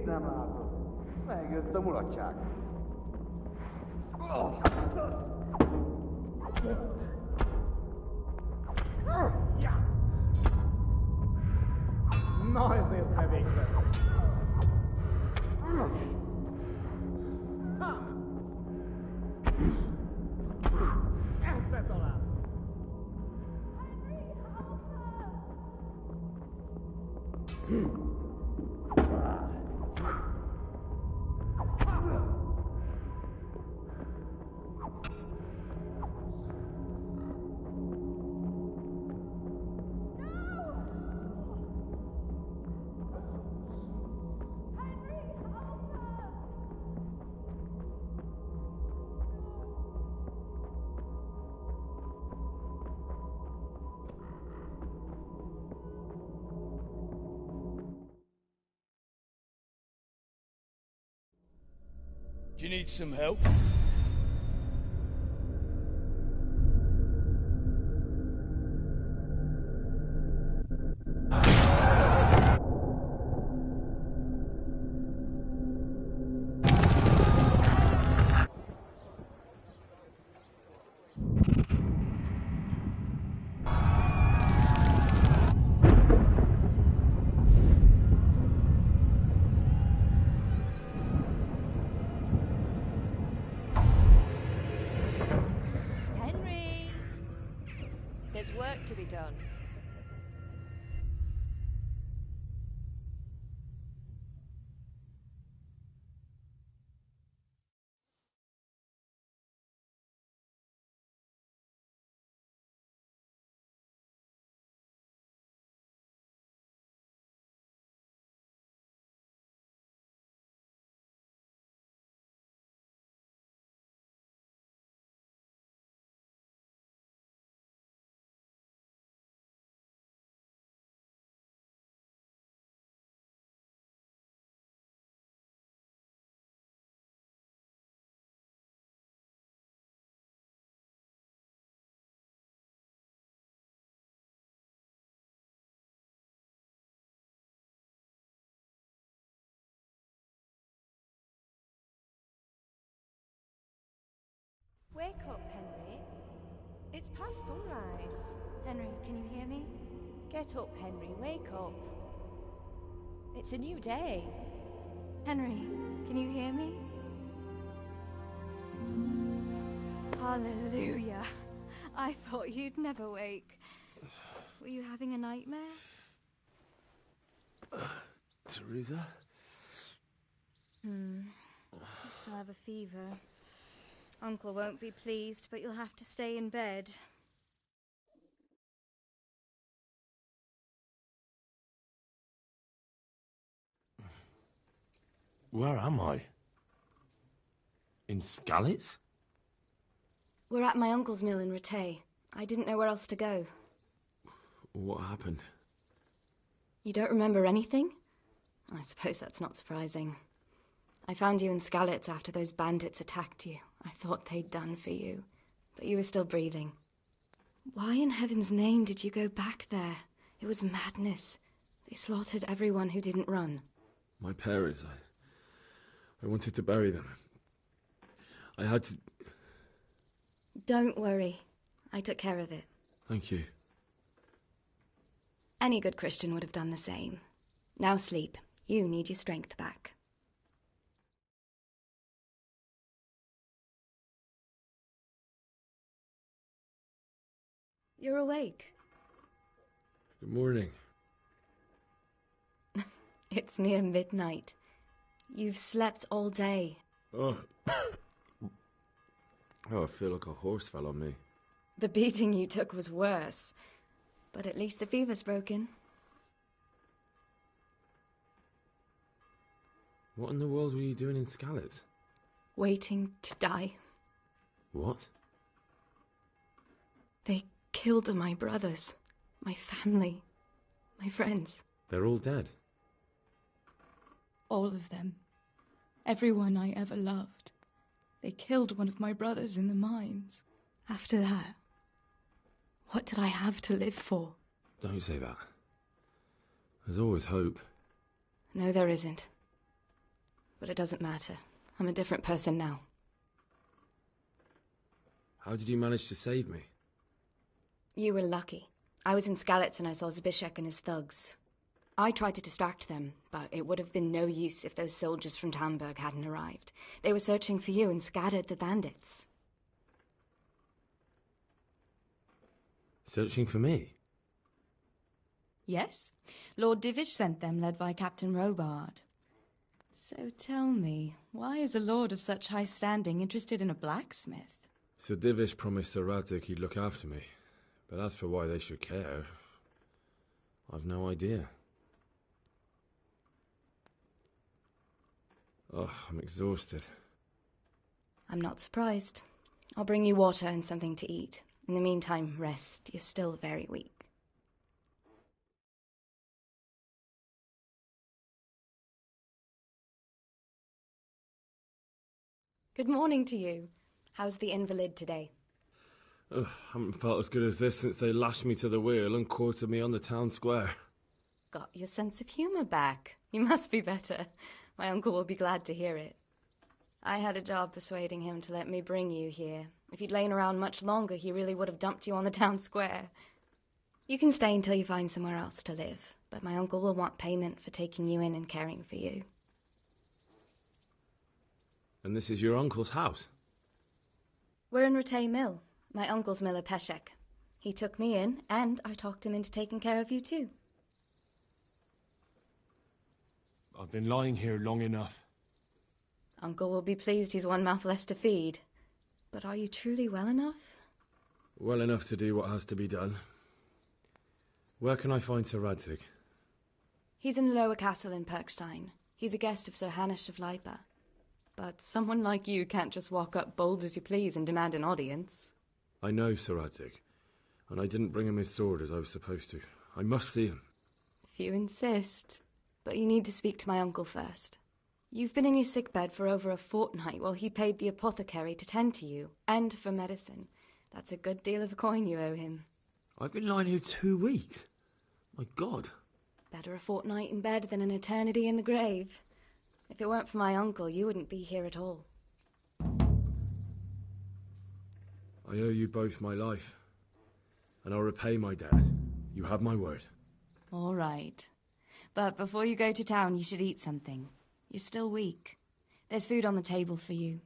nemá to. Megjött a mulatság. Na, ezért ne végzett. Ezt betalál. Do you need some help? There's work to be done. Wake up, Henry. It's past sunrise. Henry, can you hear me? Get up, Henry. Wake up. It's a new day. Henry, can you hear me? Hallelujah. I thought you'd never wake. Were you having a nightmare? Teresa? You still have a fever. Uncle won't be pleased, but you'll have to stay in bed. Where am I? In Skalitz? We're at my uncle's mill in Rattay. I didn't know where else to go. What happened? You don't remember anything? I suppose that's not surprising. I found you in Skalitz after those bandits attacked you. I thought they'd done for you, but you were still breathing. Why in heaven's name did you go back there? It was madness. They slaughtered everyone who didn't run. My parents, I wanted to bury them. I had to... Don't worry. I took care of it. Thank you. Any good Christian would have done the same. Now sleep. You need your strength back. You're awake. Good morning. It's near midnight. You've slept all day. Oh. Oh, I feel like a horse fell on me. The beating you took was worse. But at least the fever's broken. What in the world were you doing in Skalitz? Waiting to die. What? They killed my brothers, my family, my friends. They're all dead? All of them. Everyone I ever loved. They killed one of my brothers in the mines. After that, what did I have to live for? Don't say that. There's always hope. No, there isn't. But it doesn't matter. I'm a different person now. How did you manage to save me? You were lucky. I was in Skalitz and I saw Zbyszek and his thugs. I tried to distract them, but it would have been no use if those soldiers from Talmberg hadn't arrived. They were searching for you and scattered the bandits. Searching for me? Yes. Lord Divish sent them, led by Captain Robard. So tell me, why is a lord of such high standing interested in a blacksmith? Sir Divish promised Sir Radzig he'd look after me. But as for why they should care, I've no idea. Oh, I'm exhausted. I'm not surprised. I'll bring you water and something to eat. In the meantime, rest. You're still very weak. Good morning to you. How's the invalid today? Ugh, haven't felt as good as this since they lashed me to the wheel and quartered me on the town square. Got your sense of humour back. You must be better. My uncle will be glad to hear it. I had a job persuading him to let me bring you here. If you'd lain around much longer, he really would have dumped you on the town square. You can stay until you find somewhere else to live, but my uncle will want payment for taking you in and caring for you. And this is your uncle's house? We're in Ratay Mill. My uncle's miller Peshek. He took me in, and I talked him into taking care of you too. I've been lying here long enough. Uncle will be pleased he's one mouth less to feed. But are you truly well enough? Well enough to do what has to be done. Where can I find Sir Radzig? He's in the lower castle in Perkstein. He's a guest of Sir Hanush of Leipa. But someone like you can't just walk up bold as you please and demand an audience. I know Sir Radzig, and I didn't bring him his sword as I was supposed to. I must see him. If you insist. But you need to speak to my uncle first. You've been in your sickbed for over a fortnight while he paid the apothecary to tend to you, and for medicine. That's a good deal of coin you owe him. I've been lying here 2 weeks. My God. Better a fortnight in bed than an eternity in the grave. If it weren't for my uncle, you wouldn't be here at all. I owe you both my life, and I'll repay my debt. You have my word. All right. But before you go to town, you should eat something. You're still weak. There's food on the table for you.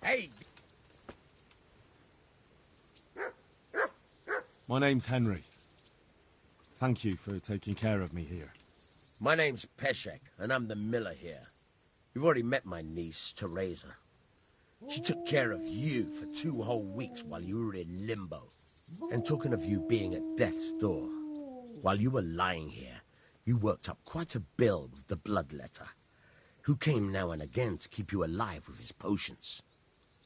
Hey! My name's Henry. Thank you for taking care of me here. My name's Peshek, and I'm the miller here. You've already met my niece, Teresa. She took care of you for 2 whole weeks while you were in limbo. And talking of you being at death's door, while you were lying here, you worked up quite a bill with the bloodletter, who came now and again to keep you alive with his potions.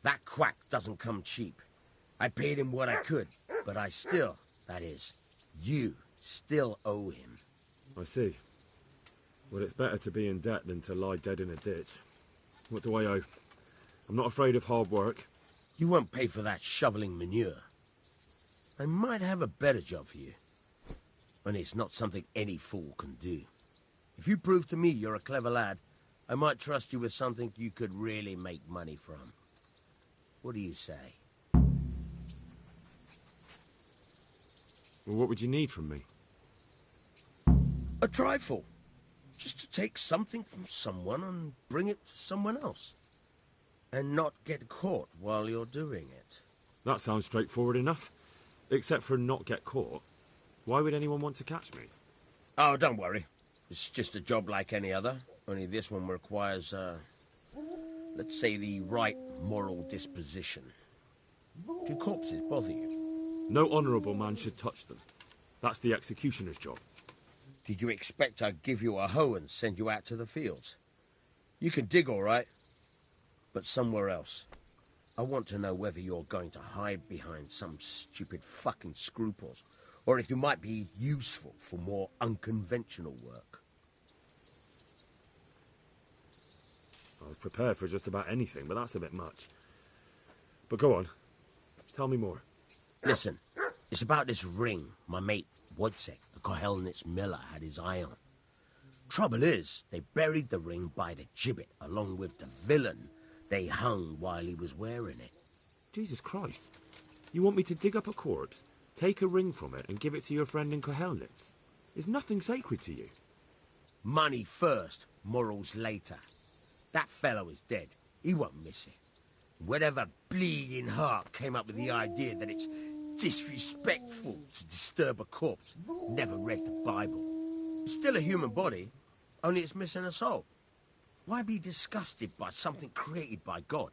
That quack doesn't come cheap. I paid him what I could, but I still, that is, you still owe him. I see. Well, it's better to be in debt than to lie dead in a ditch. What do I owe? I'm not afraid of hard work. You won't pay for that shoveling manure. I might have a better job for you. And it's not something any fool can do. If you prove to me you're a clever lad, I might trust you with something you could really make money from. What do you say? Well, what would you need from me? A trifle. Just to take something from someone and bring it to someone else. And not get caught while you're doing it. That sounds straightforward enough. Except for not get caught. Why would anyone want to catch me? Oh, don't worry. It's just a job like any other. Only this one requires, let's say the right moral disposition. Do corpses bother you? No honourable man should touch them. That's the executioner's job. Did you expect I'd give you a hoe and send you out to the fields? You can dig all right, but somewhere else. I want to know whether you're going to hide behind some stupid fucking scruples, or if you might be useful for more unconventional work. I was prepared for just about anything, but that's a bit much. But go on. Tell me more. Listen, it's about this ring my mate Wojciech, the Kohelnitz miller, had his eye on. Trouble is, they buried the ring by the gibbet along with the villain they hung while he was wearing it. Jesus Christ. You want me to dig up a corpse, take a ring from it, and give it to your friend in Kohelnitz? Is nothing sacred to you? Money first, morals later. That fellow is dead. He won't miss it. Whatever bleeding heart came up with the idea that it's disrespectful to disturb a corpse never read the Bible. It's still a human body, only it's missing a soul. Why be disgusted by something created by God?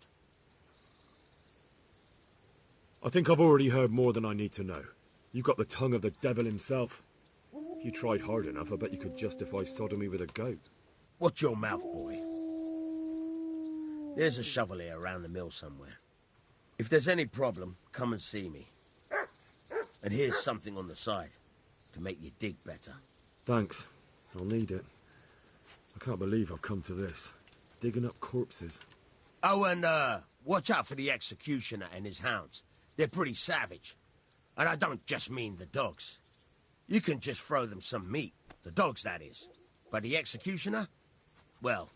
I think I've already heard more than I need to know. You've got the tongue of the devil himself. If you tried hard enough, I bet you could justify sodomy with a goat. Watch your mouth, boy. There's a shovel here around the mill somewhere. If there's any problem, come and see me. And here's something on the side to make you dig better. Thanks. I'll need it. I can't believe I've come to this. Digging up corpses. Oh, and watch out for the executioner and his hounds. They're pretty savage. And I don't just mean the dogs. You can just throw them some meat. The dogs, that is. But the executioner? Well,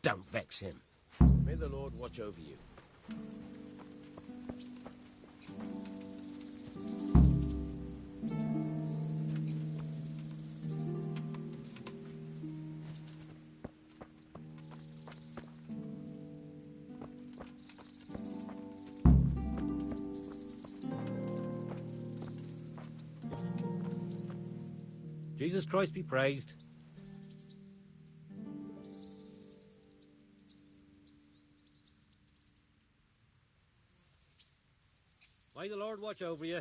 don't vex him. May the Lord watch over you. Jesus Christ be praised. May the Lord watch over you.